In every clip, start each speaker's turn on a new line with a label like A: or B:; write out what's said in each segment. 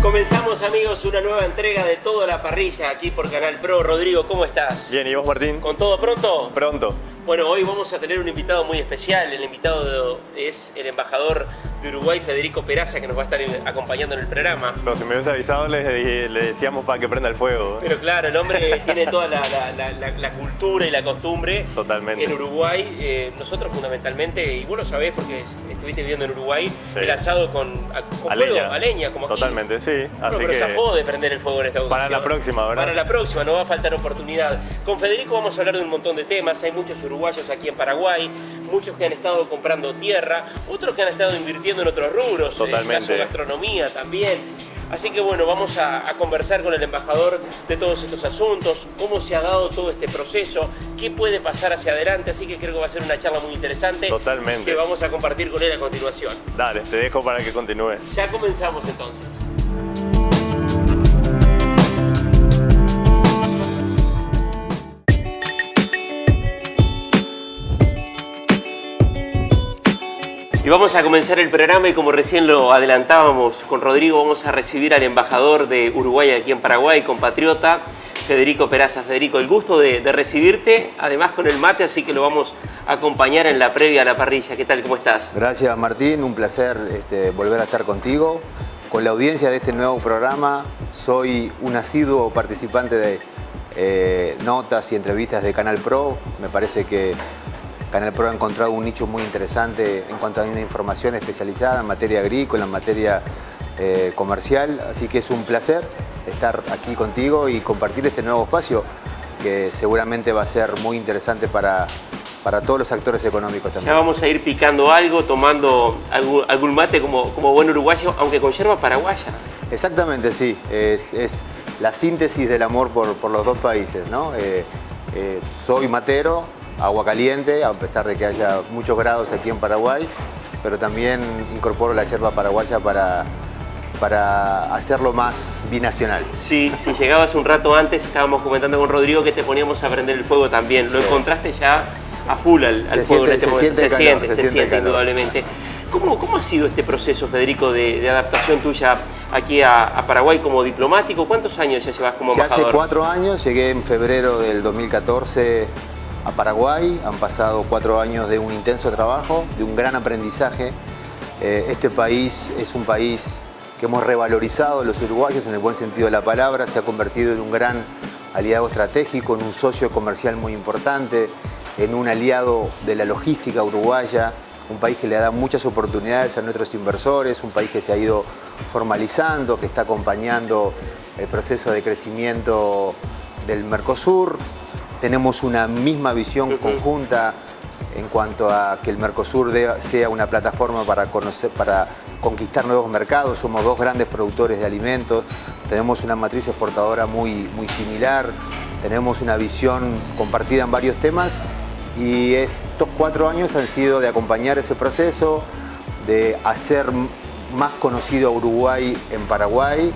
A: Comenzamos, amigos, una nueva entrega de Toda la Parrilla aquí por Canal Pro. Rodrigo, ¿cómo estás?
B: Bien, ¿y vos, Martín?
A: ¿Con todo pronto?
B: Pronto.
A: Bueno, hoy vamos a tener un invitado muy especial. El invitado es el embajador de Uruguay, Federico Peraza, que nos va a estar acompañando en el programa.
B: Pero si me hubiese avisado, le decíamos para que prenda el fuego.
A: Pero claro, el hombre tiene toda la cultura y la costumbre.
B: Totalmente.
A: En Uruguay, nosotros fundamentalmente, y vos lo sabés porque estuviste viviendo en Uruguay,
B: Sí.
A: el asado con
B: leña.
A: fuego, a leña, como aquí.
B: Totalmente, sí.
A: Bueno,
B: Así
A: pero
B: que
A: zafó de prender el fuego en esta
B: para
A: audición.
B: la próxima, ¿verdad?
A: Para la próxima, no va a faltar oportunidad. Con Federico vamos a hablar de un montón de temas. Hay muchos uruguayos aquí en Paraguay, muchos que han estado comprando tierra, otros que han estado invirtiendo en otros rubros,
B: Totalmente.
A: en el caso gastronomía también. Así que bueno, vamos a conversar con el embajador de todos estos asuntos, cómo se ha dado todo este proceso, qué puede pasar hacia adelante, así que creo que va a ser una charla muy interesante.
B: Totalmente.
A: Que vamos a compartir con él a continuación.
B: Dale, te dejo para que continúe.
A: Ya comenzamos entonces. Y vamos a comenzar el programa y como recién lo adelantábamos con Rodrigo, vamos a recibir al embajador de Uruguay aquí en Paraguay, compatriota, Federico Peraza. Federico, el gusto de recibirte, además con el mate, así que lo vamos a acompañar en la previa a la parrilla. ¿Qué tal? ¿Cómo estás?
C: Gracias, Martín, un placer volver a estar contigo. Con la audiencia de este nuevo programa, soy un asiduo participante de notas y entrevistas de Canal Pro. Me parece que Canal Pro ha encontrado un nicho muy interesante en cuanto a una información especializada en materia agrícola, en materia comercial. Así que es un placer estar aquí contigo y compartir este nuevo espacio que seguramente va a ser muy interesante para todos los actores económicos también.
A: Ya vamos a ir picando algo, tomando algún mate como buen uruguayo, aunque con yerba paraguaya.
C: Exactamente, sí. Es la síntesis del amor por los dos países, ¿no? Soy matero, agua caliente, a pesar de que haya muchos grados aquí en Paraguay, pero también incorporo la yerba paraguaya para hacerlo más binacional.
A: Sí, si llegabas un rato antes, estábamos comentando con Rodrigo que te poníamos a prender el fuego también. Lo encontraste ya a full al fuego en este momento. Se siente indudablemente. ¿Cómo ha sido este proceso, Federico, de adaptación tuya aquí a Paraguay como diplomático? ¿Cuántos años ya llevas como embajador?
C: Hace 4 años, llegué en febrero del 2014 a Paraguay. Han pasado 4 años de un intenso trabajo, de un gran aprendizaje. Este país es un país que hemos revalorizado los uruguayos en el buen sentido de la palabra. Se ha convertido en un gran aliado estratégico, en un socio comercial muy importante, en un aliado de la logística uruguaya, un país que le da muchas oportunidades a nuestros inversores, un país que se ha ido formalizando, que está acompañando el proceso de crecimiento del Mercosur. Tenemos una misma visión conjunta en cuanto a que el Mercosur sea una plataforma para conquistar nuevos mercados. Somos dos grandes productores de alimentos, tenemos una matriz exportadora muy similar, tenemos una visión compartida en varios temas y estos 4 años han sido de acompañar ese proceso, de hacer más conocido a Uruguay en Paraguay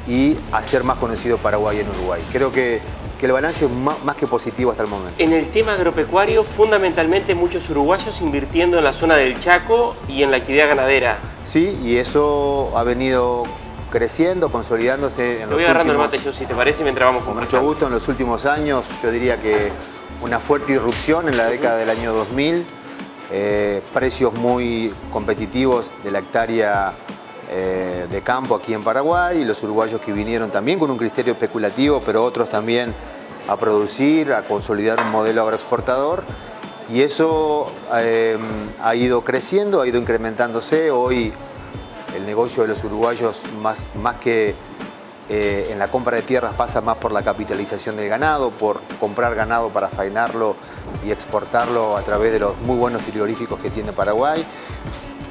C: y hacer más conocido Paraguay en Uruguay. Creo que el balance es más que positivo hasta el momento.
A: En el tema agropecuario, fundamentalmente muchos uruguayos invirtiendo en la zona del Chaco y en la actividad ganadera.
C: Sí, y eso ha venido creciendo, consolidándose en los últimos...
A: Te voy agarrando el mate yo, si te parece, mientras vamos
C: Con
A: conversando.
C: mucho gusto, en los últimos años, yo diría que una fuerte irrupción en la década del año 2000, precios muy competitivos de la hectárea de campo aquí en Paraguay, y los uruguayos que vinieron también con un criterio especulativo, pero otros también a producir, a consolidar un modelo agroexportador, y eso ha ido creciendo, ha ido incrementándose. Hoy el negocio de los uruguayos más que en la compra de tierras pasa más por la capitalización del ganado, por comprar ganado para faenarlo y exportarlo a través de los muy buenos frigoríficos que tiene Paraguay.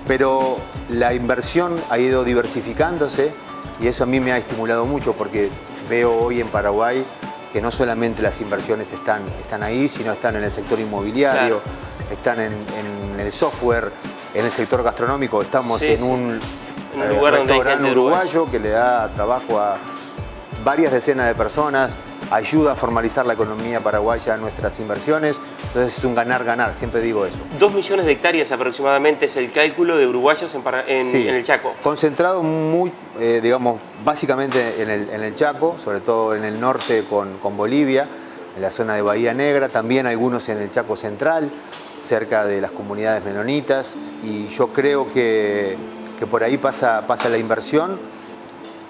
C: Pero la inversión ha ido diversificándose y eso a mí me ha estimulado mucho, porque veo hoy en Paraguay que no solamente las inversiones están ahí, sino están en el sector inmobiliario, claro, están en el software, en el sector gastronómico. Estamos en un
A: lugar donde hay
C: restaurante
A: gente
C: uruguayo que le da trabajo a varias decenas de personas. ayuda a formalizar la economía paraguaya, nuestras inversiones. Entonces es un ganar-ganar, siempre digo eso.
A: 2 millones de hectáreas aproximadamente es el cálculo de uruguayos en el Chaco.
C: Concentrado muy, digamos, básicamente en el Chaco, sobre todo en el norte con Bolivia, en la zona de Bahía Negra, también algunos en el Chaco Central, cerca de las comunidades menonitas, y yo creo que por ahí pasa la inversión.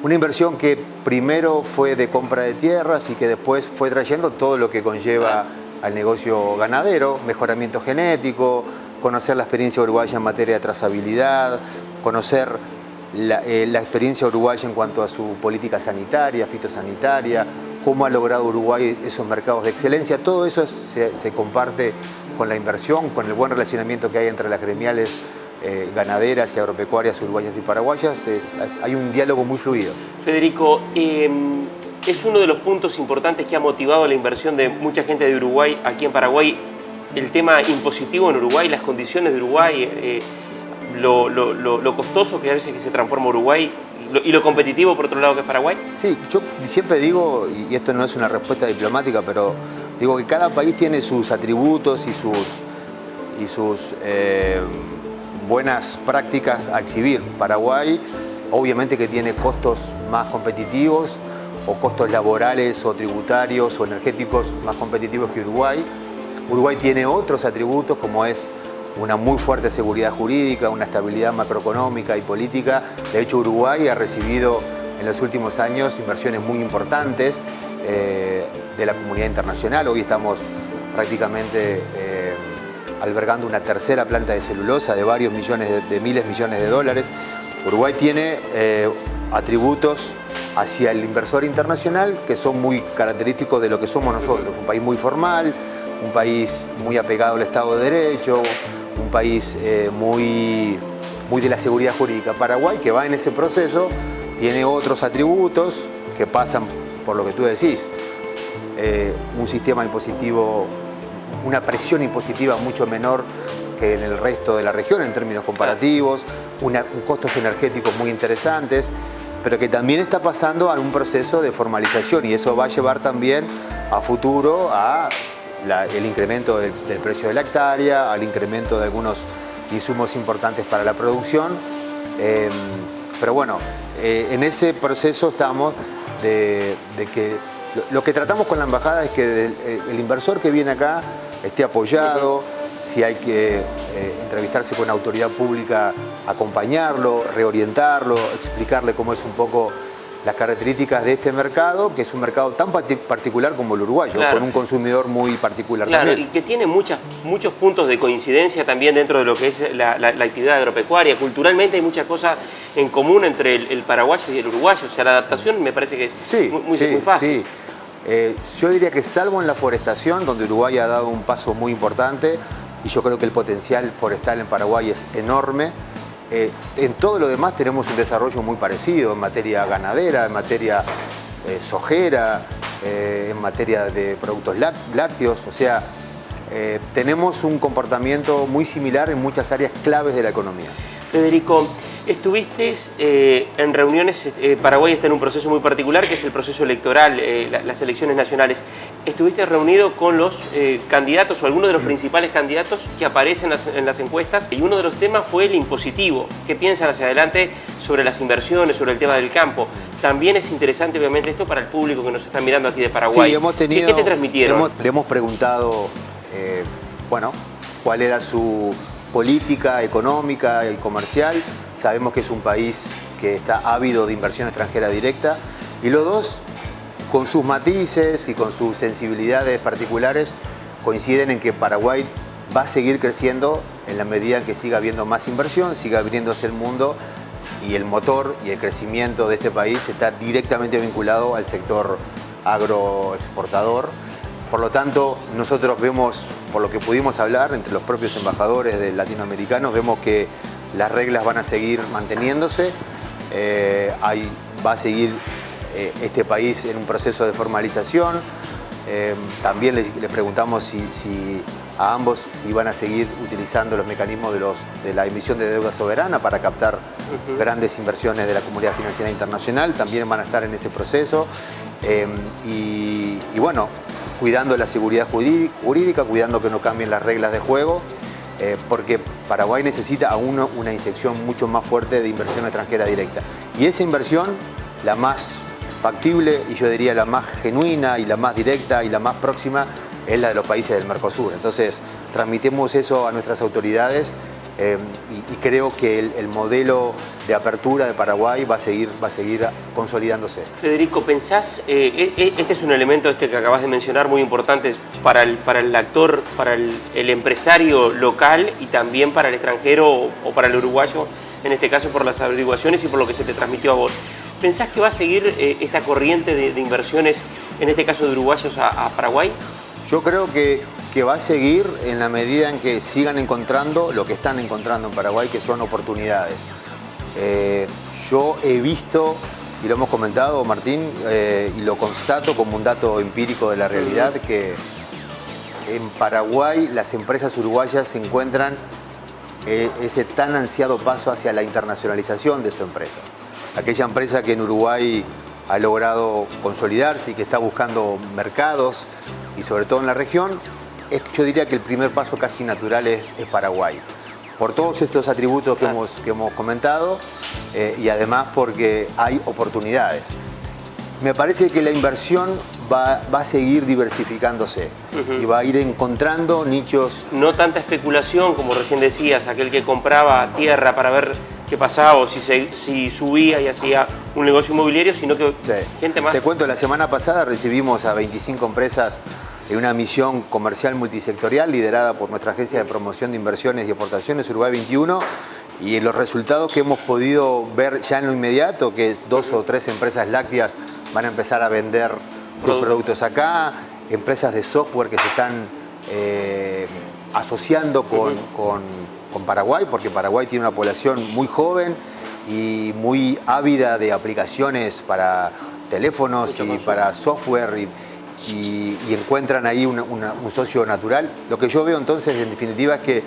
C: Una inversión que primero fue de compra de tierras y que después fue trayendo todo lo que conlleva al negocio ganadero, mejoramiento genético, conocer la experiencia uruguaya en materia de trazabilidad, conocer la experiencia uruguaya en cuanto a su política sanitaria, fitosanitaria, cómo ha logrado Uruguay esos mercados de excelencia. Todo eso se comparte con la inversión, con el buen relacionamiento que hay entre las gremiales ganaderas y agropecuarias uruguayas y paraguayas. Hay un diálogo muy fluido.
A: Federico, es uno de los puntos importantes que ha motivado la inversión de mucha gente de Uruguay aquí en Paraguay, el tema impositivo en Uruguay, las condiciones de Uruguay, lo costoso que a veces que se transforma Uruguay y lo competitivo por otro lado que es Paraguay.
C: Sí, yo siempre digo, y esto no es una respuesta diplomática, pero digo que cada país tiene sus atributos y sus buenas prácticas a exhibir. Paraguay obviamente que tiene costos más competitivos o costos laborales o tributarios o energéticos más competitivos que Uruguay. Uruguay tiene otros atributos como es una muy fuerte seguridad jurídica, una estabilidad macroeconómica y política. De hecho, Uruguay ha recibido en los últimos años inversiones muy importantes de la comunidad internacional. Hoy estamos prácticamente albergando una tercera planta de celulosa de varios millones, de miles de millones de dólares. Uruguay tiene atributos hacia el inversor internacional que son muy característicos de lo que somos nosotros. Un país muy formal, un país muy apegado al Estado de Derecho, un país muy de la seguridad jurídica. Paraguay, que va en ese proceso, tiene otros atributos que pasan por lo que tú decís. Un sistema impositivo, una presión impositiva mucho menor que en el resto de la región en términos comparativos, costos energéticos muy interesantes, pero que también está pasando a un proceso de formalización y eso va a llevar también a futuro a el incremento del precio de la hectárea, al incremento de algunos insumos importantes para la producción. Pero bueno, en ese proceso estamos de que lo que tratamos con la embajada es que el inversor que viene acá esté apoyado, si hay que entrevistarse con autoridad pública, acompañarlo, reorientarlo, explicarle cómo es un poco las características de este mercado, que es un mercado tan particular como el uruguayo, claro, con un consumidor muy particular,
A: claro,
C: también.
A: Y que tiene muchos puntos de coincidencia también dentro de lo que es la actividad agropecuaria. Culturalmente hay muchas cosas en común entre el paraguayo y el uruguayo. O sea, la adaptación me parece que es muy fácil.
C: Sí. Yo diría que salvo en la forestación, donde Uruguay ha dado un paso muy importante, y yo creo que el potencial forestal en Paraguay es enorme, en todo lo demás tenemos un desarrollo muy parecido en materia ganadera, en materia sojera, en materia de productos lácteos. O sea, tenemos un comportamiento muy similar en muchas áreas claves de la economía.
A: Federico, estuviste en reuniones, Paraguay está en un proceso muy particular que es el proceso electoral, las elecciones nacionales. ¿Estuviste reunido con los candidatos o algunos de los principales candidatos que aparecen en las encuestas? Y uno de los temas fue el impositivo. ¿Qué piensan hacia adelante sobre las inversiones, sobre el tema del campo? También es interesante obviamente esto para el público que nos está mirando aquí de Paraguay.
C: Sí, hemos tenido,
A: ¿Qué te transmitieron?
C: Le hemos preguntado, bueno, cuál era su política económica y comercial. Sabemos que es un país que está ávido de inversión extranjera directa y los dos, con sus matices y con sus sensibilidades particulares, coinciden en que Paraguay va a seguir creciendo en la medida en que siga habiendo más inversión, siga abriéndose el mundo y el motor y el crecimiento de este país está directamente vinculado al sector agroexportador. Por lo tanto, nosotros vemos, por lo que pudimos hablar entre los propios embajadores latinoamericanos, vemos que las reglas van a seguir manteniéndose, va a seguir este país en un proceso de formalización. También les preguntamos si van a seguir utilizando los mecanismos de la emisión de deuda soberana para captar grandes inversiones de la Comunidad Financiera Internacional, también van a estar en ese proceso. Y bueno, cuidando la seguridad jurídica, cuidando que no cambien las reglas de juego, porque Paraguay necesita aún una inyección mucho más fuerte de inversión extranjera directa. Y esa inversión, la más factible y yo diría la más genuina y la más directa y la más próxima, es la de los países del Mercosur. Entonces, transmitimos eso a nuestras autoridades y creo que el modelo de apertura de Paraguay va a seguir consolidándose.
A: Federico, ¿pensás, este es un elemento que acabas de mencionar muy importante para el actor, para el empresario local y también para el extranjero o para el uruguayo, en este caso por las averiguaciones y por lo que se te transmitió a vos? ¿Pensás que va a seguir esta corriente de inversiones, en este caso de uruguayos a Paraguay?
C: Yo creo que va a seguir en la medida en que sigan encontrando lo que están encontrando en Paraguay, que son oportunidades. Yo he visto, y lo hemos comentado, Martín, y lo constato como un dato empírico de la realidad, que en Paraguay las empresas uruguayas se encuentran ese tan ansiado paso hacia la internacionalización de su empresa. Aquella empresa que en Uruguay ha logrado consolidarse y que está buscando mercados, y sobre todo en la región, yo diría que el primer paso casi natural es Paraguay. Por todos estos atributos que hemos comentado y además porque hay oportunidades. Me parece que la inversión va a seguir diversificándose y va a ir encontrando nichos.
A: No tanta especulación, como recién decías, aquel que compraba tierra para ver qué pasaba o si subía y hacía un negocio inmobiliario, sino que gente más.
C: Te cuento, la semana pasada recibimos a 25 empresas en una misión comercial multisectorial liderada por nuestra Agencia de Promoción de Inversiones y Exportaciones, Uruguay 21, y los resultados que hemos podido ver ya en lo inmediato, que 2 o 3 empresas lácteas van a empezar a vender sus productos acá, empresas de software que se están asociando con Paraguay, porque Paraguay tiene una población muy joven y muy ávida de aplicaciones para teléfonos y para software y encuentran ahí un socio natural. Lo que yo veo entonces, en definitiva, es que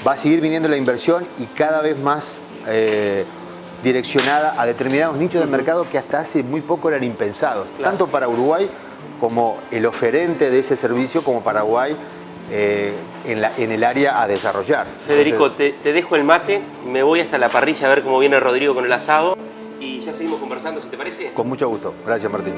C: va a seguir viniendo la inversión y cada vez más direccionada a determinados nichos de mercado que hasta hace muy poco eran impensados, tanto para Uruguay como el oferente de ese servicio, como Paraguay en el área a desarrollar.
A: Federico, entonces, te dejo el mate, me voy hasta la parrilla a ver cómo viene Rodrigo con el asado y ya seguimos conversando, si te parece.
C: Con mucho gusto. Gracias, Martín.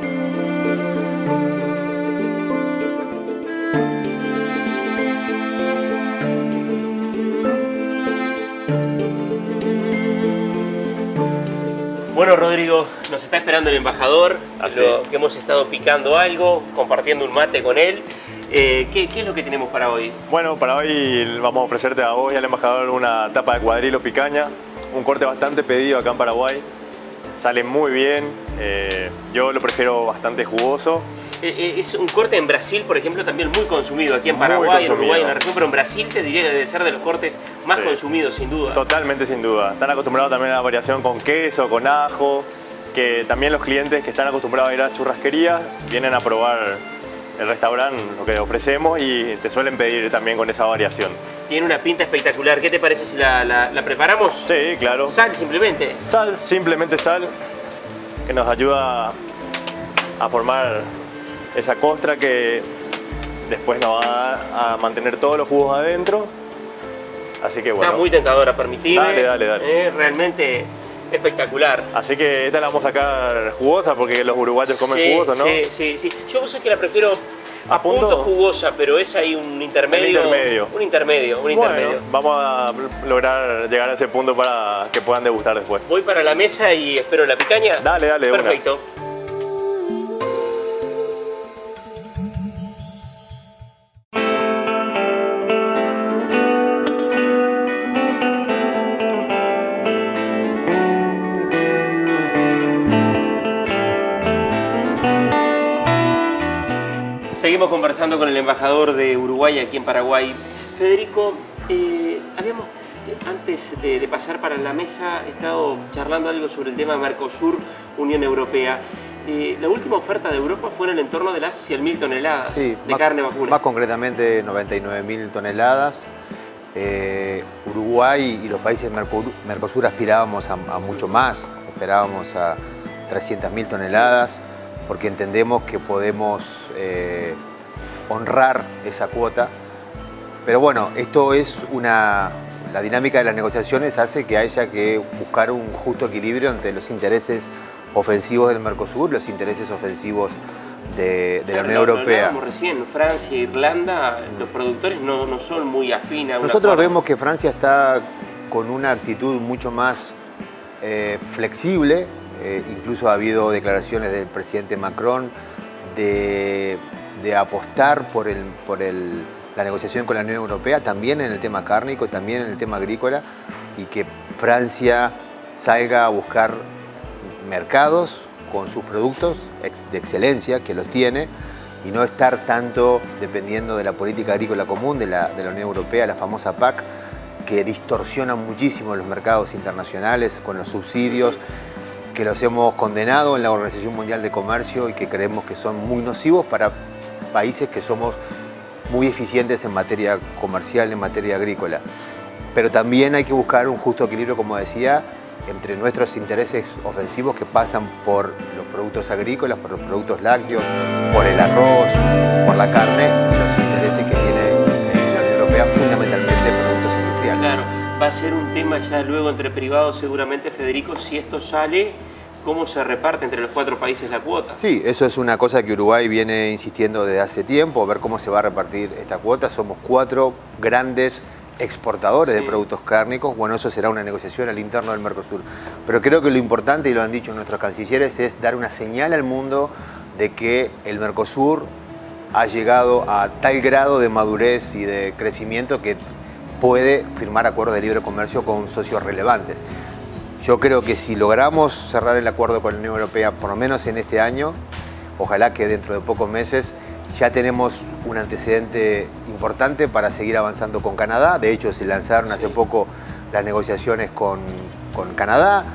A: Bueno, Rodrigo, nos está esperando el embajador, que hemos estado picando algo, compartiendo un mate con él. ¿Qué es lo que tenemos para hoy?
B: Bueno, para hoy vamos a ofrecerte a vos y al embajador una tapa de cuadrilo picaña, un corte bastante pedido acá en Paraguay. Sale muy bien, yo lo prefiero bastante jugoso.
A: Es un corte en Brasil, por ejemplo, también muy consumido aquí en Paraguay, en Uruguay, en la región, pero en Brasil te diría que debe ser de los cortes más consumidos, sin duda.
B: Totalmente, sin duda. Están acostumbrados también a la variación con queso, con ajo, que también los clientes que están acostumbrados a ir a churrasquerías vienen a probar el restaurante, lo que ofrecemos, y te suelen pedir también con esa variación.
A: Tiene una pinta espectacular. ¿Qué te parece si la preparamos?
B: Sí, claro.
A: Sal, simplemente.
B: Sal, simplemente sal, que nos ayuda a formar esa costra que después nos va a mantener todos los jugos adentro. Así que bueno.
A: Está muy tentadora, permitime.
B: Dale.
A: Realmente espectacular.
B: Así que esta la vamos a sacar jugosa porque los uruguayos comen jugosa, ¿no?
A: Sí. Yo vos sabés que la prefiero a punto jugosa, pero es ahí un intermedio. Un intermedio.
B: Vamos a lograr llegar a ese punto para que puedan degustar después.
A: Voy para la mesa y espero la picaña.
B: Dale.
A: Perfecto. Seguimos conversando con el embajador de Uruguay aquí en Paraguay. Federico, habíamos, antes de pasar para la mesa, estado charlando algo sobre el tema Mercosur, Unión Europea. La última oferta de Europa fue en el entorno de las 100.000 toneladas de carne vacuna.
C: Más concretamente 99.000 toneladas. Uruguay y los países Mercosur aspirábamos a mucho más, esperábamos a 300.000 toneladas, porque entendemos que podemos honrar esa cuota. Pero bueno, esto es la dinámica de las negociaciones hace que haya que buscar un justo equilibrio entre los intereses ofensivos del Mercosur, los intereses ofensivos de la Unión Europea.
A: Como recién, Francia e Irlanda, los productores no son muy afines a una
C: Nosotros vemos que Francia está con una actitud mucho más flexible, incluso ha habido declaraciones del presidente Macron de apostar por la negociación con la Unión Europea, también en el tema cárnico, también en el tema agrícola, y que Francia salga a buscar mercados con sus productos de excelencia, que los tiene, y no estar tanto dependiendo de la política agrícola común de la Unión Europea, la famosa PAC, que distorsiona muchísimo los mercados internacionales con los subsidios, que los hemos condenado en la Organización Mundial de Comercio y que creemos que son muy nocivos para países que somos muy eficientes en materia comercial, en materia agrícola. Pero también hay que buscar un justo equilibrio, como decía, entre nuestros intereses ofensivos que pasan por los productos agrícolas, por los productos lácteos, por el arroz, por la carne, y los intereses que tiene la Unión Europea, fundamentalmente productos industriales.
A: Claro, va a ser un tema ya luego entre privados seguramente, Federico, si esto sale, ¿cómo se reparte entre los 4 países la cuota?
C: Sí, eso es una cosa que Uruguay viene insistiendo desde hace tiempo, ver cómo se va a repartir esta cuota. Somos 4 grandes exportadores de productos cárnicos. Bueno, eso será una negociación al interno del Mercosur. Pero creo que lo importante, y lo han dicho nuestros cancilleres, es dar una señal al mundo de que el Mercosur ha llegado a tal grado de madurez y de crecimiento que puede firmar acuerdos de libre comercio con socios relevantes. Yo creo que si logramos cerrar el acuerdo con la Unión Europea, por lo menos en este año, ojalá que dentro de pocos meses, ya tenemos un antecedente importante para seguir avanzando con Canadá. De hecho, se lanzaron hace poco las negociaciones con Canadá,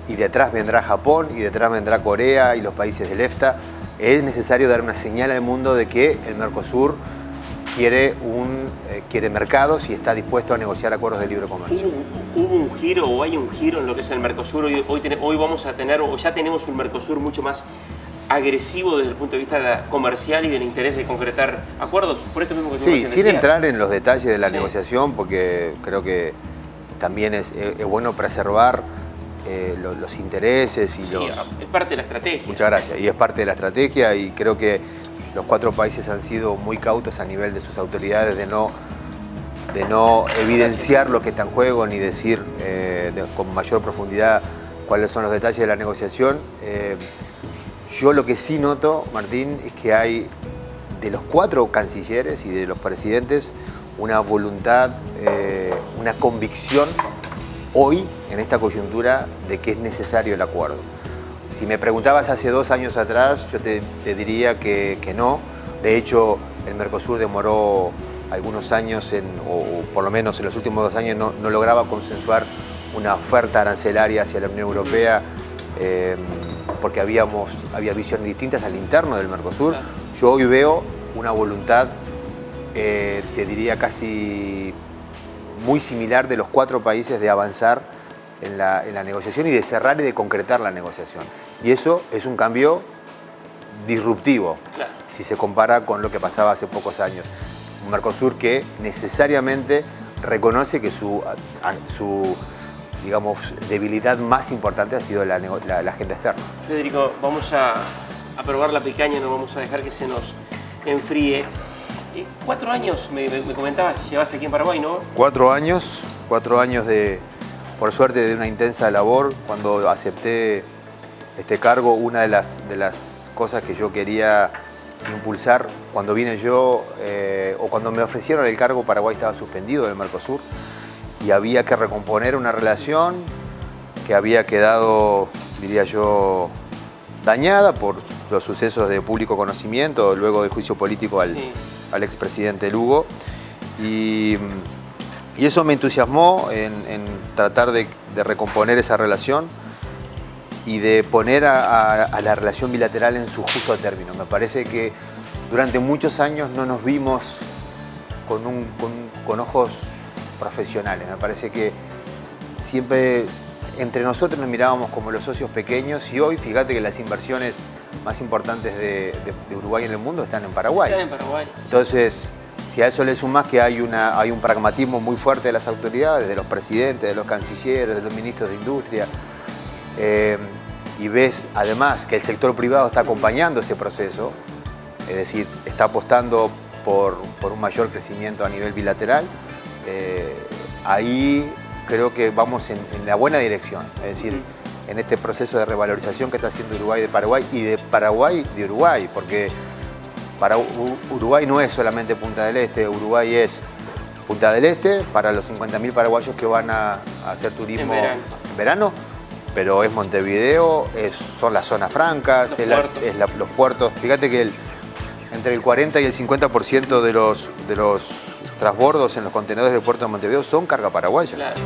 C: y detrás vendrá Japón, y detrás vendrá Corea y los países del EFTA. Es necesario dar una señal al mundo de que el Mercosur quiere mercados y está dispuesto a negociar acuerdos de libre comercio.
A: ¿Hubo un giro o hay un giro en lo que es el Mercosur? Hoy vamos a tener, o ya tenemos un Mercosur mucho más agresivo desde el punto de vista comercial y del interés de concretar acuerdos, por esto mismo que tú
C: Sí,
A: recién
C: sin
A: decías.
C: entrar en los detalles de la negociación, porque creo que también es bueno preservar los intereses y
A: es parte de la estrategia.
C: Muchas gracias, y es parte de la estrategia, y creo que los 4 países han sido muy cautos a nivel de sus autoridades de no evidenciar lo que está en juego, ni decir con mayor profundidad cuáles son los detalles de la negociación. Yo lo que sí noto, Martín, es que hay de los 4 cancilleres y de los presidentes una voluntad, una convicción hoy, en esta coyuntura, de que es necesario el acuerdo. Si me preguntabas hace 2 años atrás, yo te diría que no. De hecho, el Mercosur demoró algunos años, o por lo menos en los últimos 2 años, no lograba consensuar una oferta arancelaria hacia la Unión Europea, porque había visiones distintas al interno del Mercosur. Yo hoy veo una voluntad, te diría casi muy similar, de los 4 países de avanzar en la negociación y de cerrar y de concretar la negociación. Y eso es un cambio disruptivo, si se compara con lo que pasaba hace pocos años. Un Mercosur que necesariamente reconoce que su digamos, debilidad más importante ha sido la agenda externa.
A: Federico, vamos a probar la picaña, no vamos a dejar que se nos enfríe. 4 años, me comentabas, llevas aquí en Paraguay, ¿no?
C: 4 años por suerte, de una intensa labor. Cuando acepté este cargo, una de las cosas que yo quería impulsar, cuando vine yo, o cuando me ofrecieron el cargo, Paraguay estaba suspendido del Mercosur, y había que recomponer una relación que había quedado, diría yo, dañada por los sucesos de público conocimiento, luego del juicio político al expresidente Lugo. Y eso me entusiasmó en tratar de recomponer esa relación y de poner a la relación bilateral en su justo término. Me parece que durante muchos años no nos vimos con ojos profesionales. Me parece que siempre entre nosotros nos mirábamos como los socios pequeños y hoy fíjate que las inversiones más importantes de Uruguay en el mundo están en Paraguay.
A: Están en Paraguay.
C: Entonces, si a eso le sumás que hay un pragmatismo muy fuerte de las autoridades, de los presidentes, de los cancilleres, de los ministros de Industria, y ves además que el sector privado está acompañando ese proceso, es decir, está apostando por un mayor crecimiento a nivel bilateral, ahí creo que vamos en la buena dirección, es decir, en este proceso de revalorización que está haciendo Uruguay de Paraguay y de Paraguay de Uruguay, porque para Uruguay no es solamente Punta del Este, Uruguay es Punta del Este para los 50.000 paraguayos que van a hacer turismo en verano, pero es Montevideo, son las zonas francas, los puertos. Fíjate que entre el 40 y el 50% de los transbordos en los contenedores del puerto de Montevideo son carga paraguaya.
A: Claro.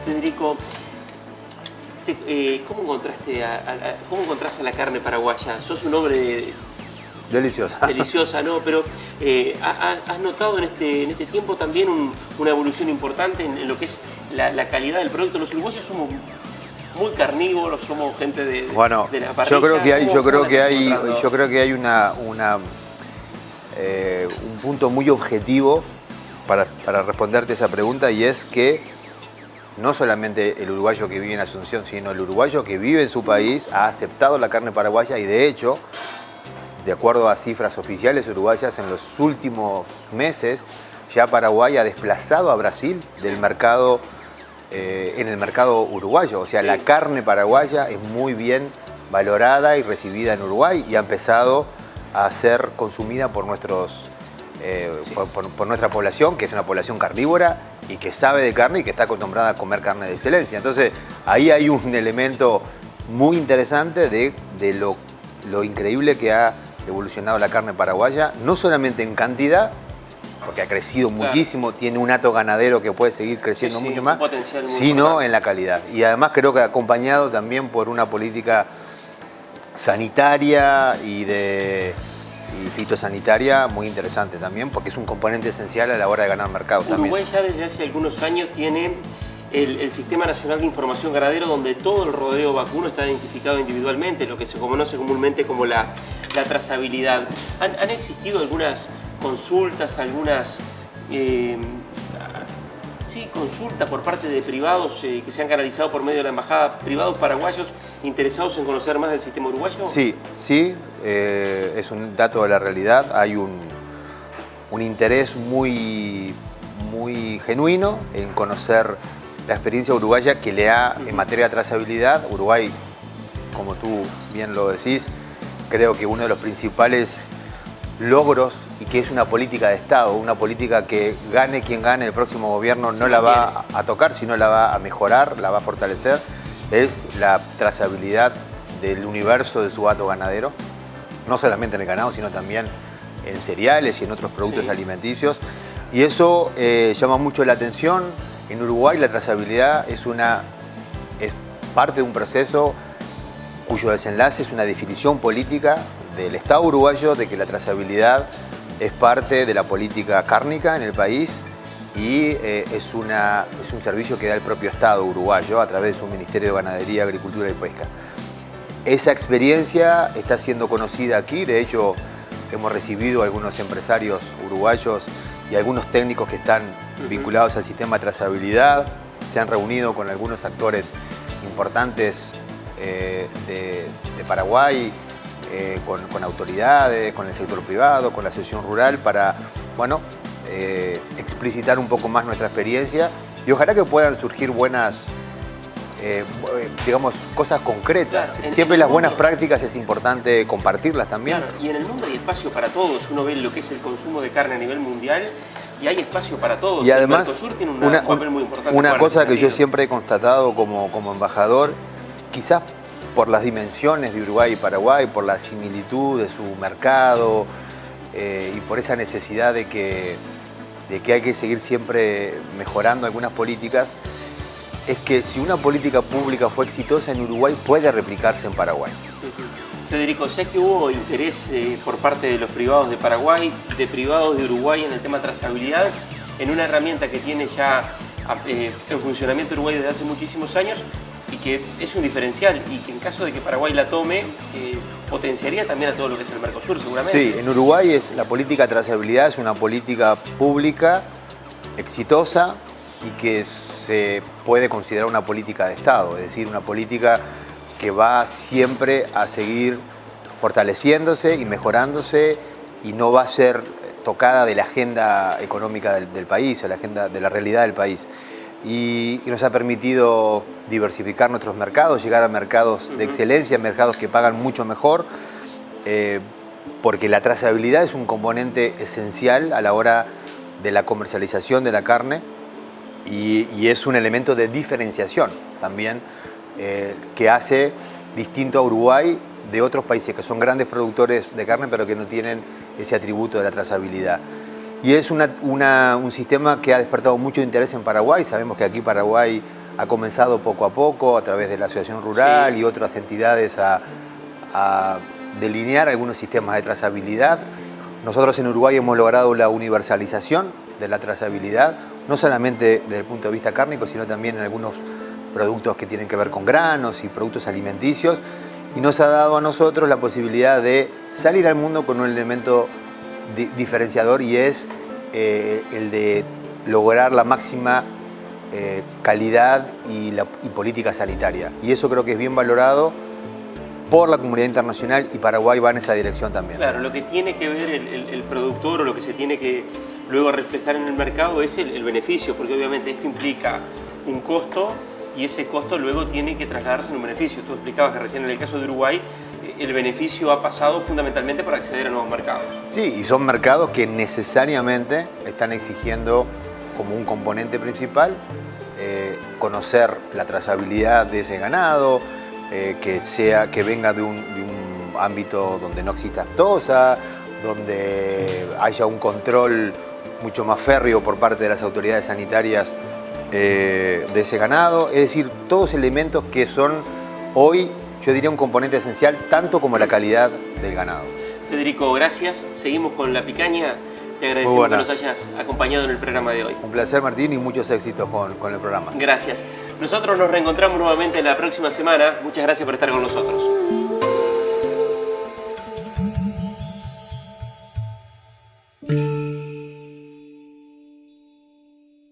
A: Federico, ¿cómo encontraste a la carne paraguaya? Sos un hombre
C: deliciosa.
A: Deliciosa, ¿no? Pero ¿has notado en este tiempo también una evolución importante en lo que es la calidad del producto? Los uruguayos somos muy carnívoros, somos gente de la parrilla.
C: Yo creo que hay un punto muy objetivo para responderte esa pregunta, y es que no solamente el uruguayo que vive en Asunción, sino el uruguayo que vive en su país ha aceptado la carne paraguaya, y de hecho, de acuerdo a cifras oficiales uruguayas, en los últimos meses ya Paraguay ha desplazado a Brasil del mercado, en el mercado uruguayo. O sea, sí, la carne paraguaya es muy bien valorada y recibida en Uruguay y ha empezado a ser consumida por por nuestra población, que es una población carnívora y que sabe de carne y que está acostumbrada a comer carne de excelencia. Entonces, ahí hay un elemento muy interesante de lo increíble que ha evolucionado la carne paraguaya, no solamente en cantidad, porque ha crecido muchísimo, tiene un hato ganadero que puede seguir creciendo mucho más, sino en la calidad. Y además creo que acompañado también por una política sanitaria y fitosanitaria muy interesante también, porque es un componente esencial a la hora de ganar mercado.
A: Uruguay ya desde hace algunos años tiene el Sistema Nacional de Información Ganadero, donde todo el rodeo vacuno está identificado individualmente, lo que se conoce comúnmente como la trazabilidad. ¿Han existido algunas consultas, consultas por parte de privados que se han canalizado por medio de la embajada, privados paraguayos interesados en conocer más del sistema uruguayo?
C: Sí, es un dato de la realidad. Hay un interés muy genuino en conocer la experiencia uruguaya que le ha en materia de trazabilidad. Uruguay, como tú bien lo decís, creo que uno de los principales logros, y que es una política de Estado, una política que gane quien gane el próximo gobierno, no la va a tocar, sino la va a mejorar, la va a fortalecer, es la trazabilidad del universo de su hato ganadero, no solamente en el ganado, sino también en cereales y en otros productos alimenticios. Y eso llama mucho la atención. En Uruguay la trazabilidad es parte de un proceso cuyo desenlace es una definición política del Estado uruguayo de que la trazabilidad es parte de la política cárnica en el país y es un servicio que da el propio Estado uruguayo a través de su Ministerio de Ganadería, Agricultura y Pesca. Esa experiencia está siendo conocida aquí, de hecho hemos recibido a algunos empresarios uruguayos y algunos técnicos que están vinculados al sistema de trazabilidad, se han reunido con algunos actores importantes de Paraguay, con autoridades, con el sector privado, con la asociación rural, para explicitar un poco más nuestra experiencia y ojalá que puedan surgir buenas, cosas concretas. Claro, siempre las buenas prácticas es importante compartirlas también.
A: Claro, y en el mundo hay espacio para todos. Uno ve lo que es el consumo de carne a nivel mundial y hay espacio para todos.
C: Y además,
A: el Mercosur tiene un papel muy importante.
C: Una cosa que yo siempre he constatado como embajador, quizás por las dimensiones de Uruguay y Paraguay, por la similitud de su mercado y por esa necesidad de que hay que seguir siempre mejorando algunas políticas, es que si una política pública fue exitosa en Uruguay, puede replicarse en Paraguay.
A: Federico, sé que hubo interés por parte de los privados de Paraguay, de privados de Uruguay en el tema trazabilidad, en una herramienta que tiene ya en funcionamiento Uruguay desde hace muchísimos años y que es un diferencial y que en caso de que Paraguay la tome, potenciaría también a todo lo que es el Mercosur, seguramente.
C: Sí, en Uruguay la política de trazabilidad es una política pública exitosa y que se puede considerar una política de Estado, es decir, una política que va siempre a seguir fortaleciéndose y mejorándose y no va a ser tocada de la agenda económica del país, o la agenda de la realidad del país. Y nos ha permitido diversificar nuestros mercados, llegar a mercados de excelencia, mercados que pagan mucho mejor, porque la trazabilidad es un componente esencial a la hora de la comercialización de la carne y es un elemento de diferenciación también que hace distinto a Uruguay de otros países que son grandes productores de carne pero que no tienen ese atributo de la trazabilidad. Y es un sistema que ha despertado mucho interés en Paraguay. Sabemos que aquí Paraguay ha comenzado poco a poco a través de la Asociación Rural y otras entidades a delinear algunos sistemas de trazabilidad. Nosotros en Uruguay hemos logrado la universalización de la trazabilidad, no solamente desde el punto de vista cárnico, sino también en algunos productos que tienen que ver con granos y productos alimenticios, y nos ha dado a nosotros la posibilidad de salir al mundo con un elemento diferenciador y es el de lograr la máxima calidad y política sanitaria. Y eso creo que es bien valorado por la comunidad internacional y Paraguay va en esa dirección también.
A: Claro, lo que tiene que ver el productor o lo que se tiene que luego reflejar en el mercado es el beneficio, porque obviamente esto implica un costo y ese costo luego tiene que trasladarse en un beneficio. Tú explicabas que recién en el caso de Uruguay el beneficio ha pasado fundamentalmente por acceder a nuevos mercados. Sí,
C: y son mercados que necesariamente están exigiendo como un componente principal conocer la trazabilidad de ese ganado, que venga de un ámbito donde no exista aftosa, donde haya un control mucho más férreo por parte de las autoridades sanitarias de ese ganado. Es decir, todos elementos que son hoy, yo diría, un componente esencial, tanto como la calidad del ganado.
A: Federico, gracias. Seguimos con la picaña. Te agradecemos que nos hayas acompañado en el programa de hoy.
C: Un placer, Martín, y muchos éxitos con el programa.
A: Gracias. Nosotros nos reencontramos nuevamente la próxima semana. Muchas gracias por estar con nosotros.